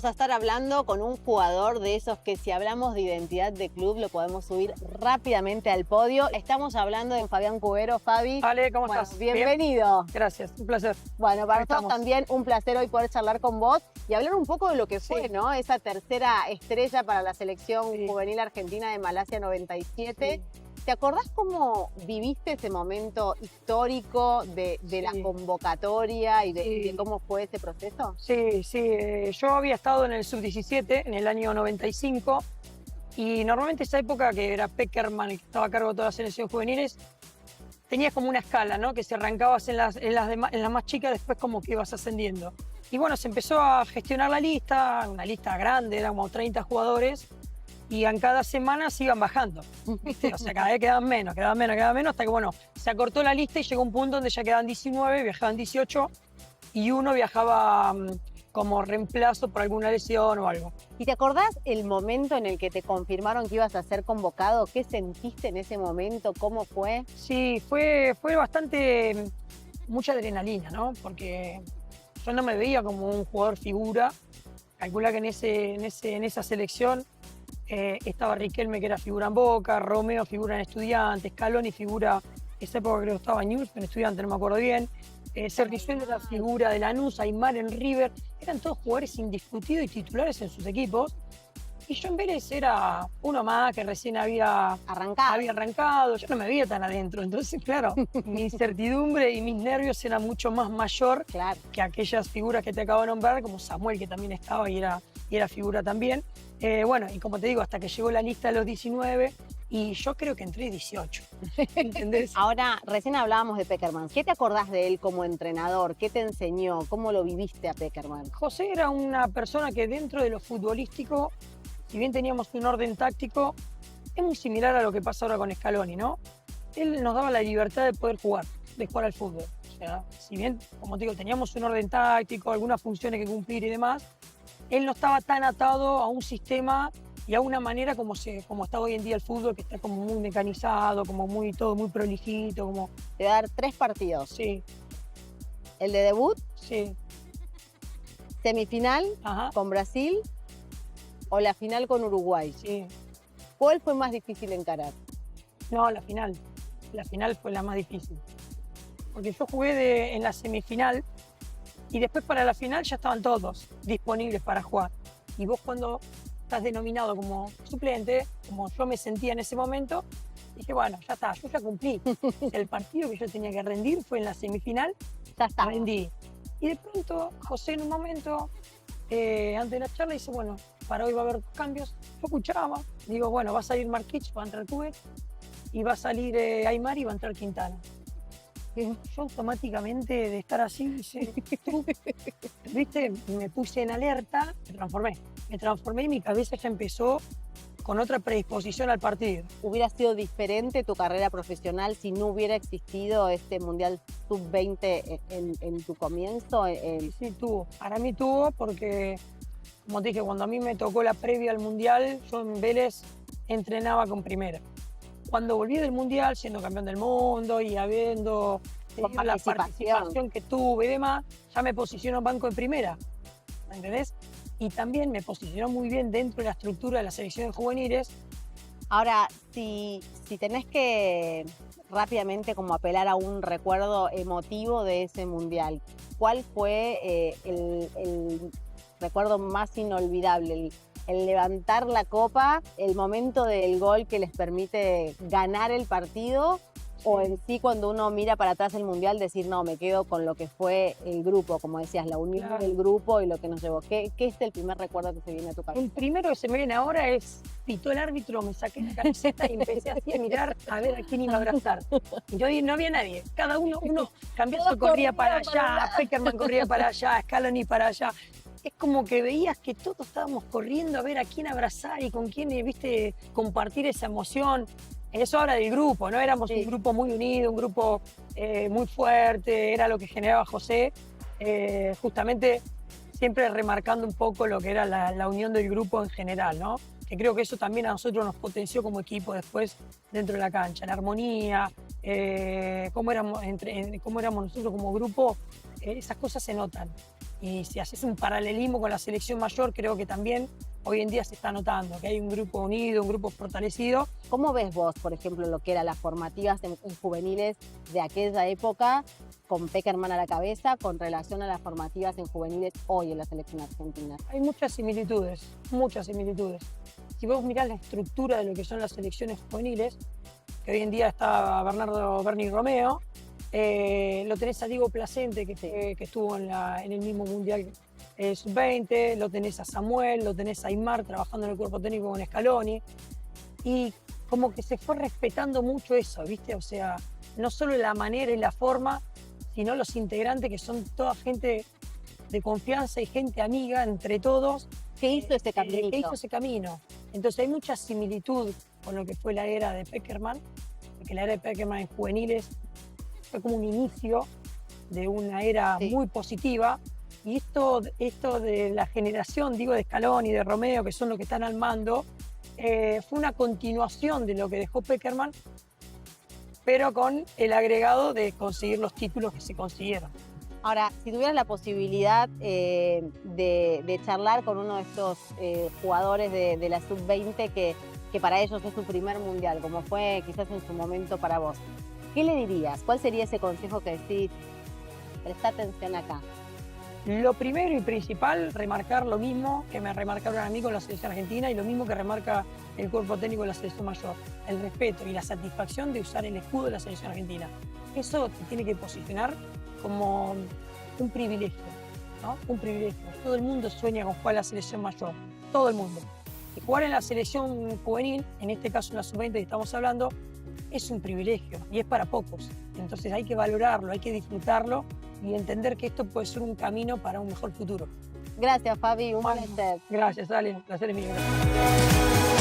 vamos a estar hablando con un jugador de esos que si hablamos de identidad de club lo podemos subir rápidamente al podio. Estamos hablando de Fabián Cubero. Fabi, Ale, ¿cómo estás? Bienvenido. Bien. Gracias, un placer. Bueno, para Ahí nosotros estamos. también un placer hoy poder charlar con vos y hablar un poco de lo que fue, Sí. ¿no? Esa tercera estrella para la selección Sí. juvenil argentina de Malasia 97. Sí. ¿Te acordás cómo viviste ese momento histórico de la Sí. convocatoria y Sí. de cómo fue ese proceso? Sí, yo había estado en el sub-17 en el año 95 y normalmente esa época que era Peckerman el que estaba a cargo de todas las selecciones juveniles, tenías como una escala, ¿no? Que si arrancabas en las más chicas, después como que ibas ascendiendo. Y bueno, se empezó a gestionar la lista, una lista grande, eran como 30 jugadores, y en cada semana se iban bajando, ¿viste? O sea, cada vez quedaban menos, hasta que, bueno, se acortó la lista y llegó un punto donde ya quedaban 19, viajaban 18, y uno viajaba como reemplazo por alguna lesión o algo. ¿Y te acordás el momento en el que te confirmaron que ibas a ser convocado? ¿Qué sentiste en ese momento? ¿Cómo fue? Sí, fue bastante, mucha adrenalina, ¿no? Porque yo no me veía como un jugador figura. Calcula que en esa selección estaba Riquelme, que era figura en Boca, Romeo figura en Estudiantes, Scaloni figura, esa época creo que estaba en News, en Estudiantes, no me acuerdo bien. Cerrizuelo era figura de Lanús, Aymar en River. Eran todos jugadores indiscutidos y titulares en sus equipos. Y yo en Vélez era uno más que recién había arrancado. Yo no me veía tan adentro. Entonces, claro, mi incertidumbre y mis nervios eran mucho más mayor que aquellas figuras que te acabo de nombrar, como Samuel, que también estaba y era figura también. Bueno, y como te digo, hasta que llegó la lista de los 19, y yo creo que entré 18. ¿Entendés? Ahora, recién hablábamos de Peckerman. ¿Qué te acordás de él como entrenador? ¿Qué te enseñó? ¿Cómo lo viviste a Peckerman? José era una persona que dentro de lo futbolístico, si bien teníamos un orden táctico, es muy similar a lo que pasa ahora con Scaloni, ¿no? Él nos daba la libertad de poder jugar, de jugar al fútbol. O sea, si bien, como te digo, teníamos un orden táctico, algunas funciones que cumplir y demás, él no estaba tan atado a un sistema y a una manera como está hoy en día el fútbol, que está como muy mecanizado, como todo muy prolijito, como... Te voy a dar 3 partidos. Sí. El de debut, Sí. semifinal Ajá. con Brasil o la final con Uruguay. Sí. ¿Cuál fue más difícil encarar? No, la final. La final fue la más difícil. Porque yo jugué en la semifinal y después para la final ya estaban todos disponibles para jugar. Y vos cuando estás denominado como suplente, como yo me sentía en ese momento, dije, bueno, ya está, yo ya cumplí. El partido que yo tenía que rendir fue en la semifinal, Ya está. rendí. Y de pronto, José en un momento, antes de la charla, dice, bueno, para hoy va a haber cambios. Yo escuchaba, digo, bueno, va a salir Marquich, va a entrar Cubet, y va a salir Aymar y va a entrar Quintana. Y yo automáticamente de estar así, ¿viste? Me puse en alerta, me transformé y mi cabeza ya empezó con otra predisposición al partido. ¿Hubiera sido diferente tu carrera profesional si no hubiera existido este Mundial Sub-20 en tu comienzo? Sí, tuvo. Para mí tuvo porque, como te dije, cuando a mí me tocó la previa al Mundial, yo en Vélez entrenaba con primera. Cuando volví del Mundial, siendo campeón del mundo y habiendo tenido la participación que tuve y demás, ya me posicionó en banco en primera, ¿me entendés? Y también me posicionó muy bien dentro de la estructura de las selecciones juveniles. Ahora, si tenés que rápidamente como apelar a un recuerdo emotivo de ese Mundial, ¿cuál fue el recuerdo más inolvidable? El levantar la copa, el momento del gol que les permite ganar el partido, o en sí cuando uno mira para atrás el Mundial decir, no, me quedo con lo que fue el grupo, como decías, la unión del grupo y lo que nos llevó. ¿Qué es el primer recuerdo que se viene a tu cabeza? El primero que se me viene ahora es, pitó el árbitro, me saqué la camiseta y empecé así a mirar a ver a quién iba a abrazar. Y yo no había nadie, cada uno cambiando, corría para allá, Peckerman corría para allá, Scaloni para allá. Es como que veías que todos estábamos corriendo a ver a quién abrazar y con quién, viste, compartir esa emoción. Eso habla del grupo, ¿no? Éramos un grupo muy unido, un grupo muy fuerte, era lo que generaba José, justamente siempre remarcando un poco lo que era la unión del grupo en general, ¿no? Que creo que eso también a nosotros nos potenció como equipo después dentro de la cancha, la armonía, cómo éramos nosotros como grupo, esas cosas se notan. Y si haces un paralelismo con la selección mayor, creo que también hoy en día se está notando que hay un grupo unido, un grupo fortalecido. ¿Cómo ves vos, por ejemplo, lo que eran las formativas en juveniles de aquella época, con Pekerman a la cabeza, con relación a las formativas en juveniles hoy en la selección argentina? Hay muchas similitudes, muchas similitudes. Si vos mirás la estructura de lo que son las selecciones juveniles, que hoy en día está Bernardo Berni Romeo, lo tenés a Diego Placente, que estuvo en el mismo Mundial Sub-20, lo tenés a Samuel, lo tenés a Aymar trabajando en el cuerpo técnico con Scaloni, y como que se fue respetando mucho eso, ¿viste? O sea, no solo la manera y la forma, sino los integrantes, que son toda gente de confianza y gente amiga entre todos. ¿Qué hizo ese camino? Que hizo ese camino. Entonces hay mucha similitud con lo que fue la era de Pekerman, porque la era de Pekerman en juveniles fue como un inicio de una era muy positiva. Y esto de la generación, digo, de Scaloni y de Romeo, que son los que están al mando, fue una continuación de lo que dejó Pekerman, pero con el agregado de conseguir los títulos que se consiguieron. Ahora, si tuvieras la posibilidad de charlar con uno de estos jugadores de la Sub-20 que para ellos es su primer mundial, como fue quizás en su momento para vos, ¿qué le dirías? ¿Cuál sería ese consejo que decís, presta atención acá? Lo primero y principal, remarcar lo mismo que me remarcaron a mí con la selección argentina y lo mismo que remarca el cuerpo técnico de la selección mayor, el respeto y la satisfacción de usar el escudo de la selección argentina. Eso te tiene que posicionar como un privilegio, ¿no? Un privilegio. Todo el mundo sueña con jugar en la selección mayor, todo el mundo. Y jugar en la selección juvenil, en este caso en la Sub-20 que estamos hablando, es un privilegio y es para pocos. Entonces hay que valorarlo, hay que disfrutarlo y entender que esto puede ser un camino para un mejor futuro. Gracias, Fabi, un placer. Gracias, Ale, un placer es mío. Gracias.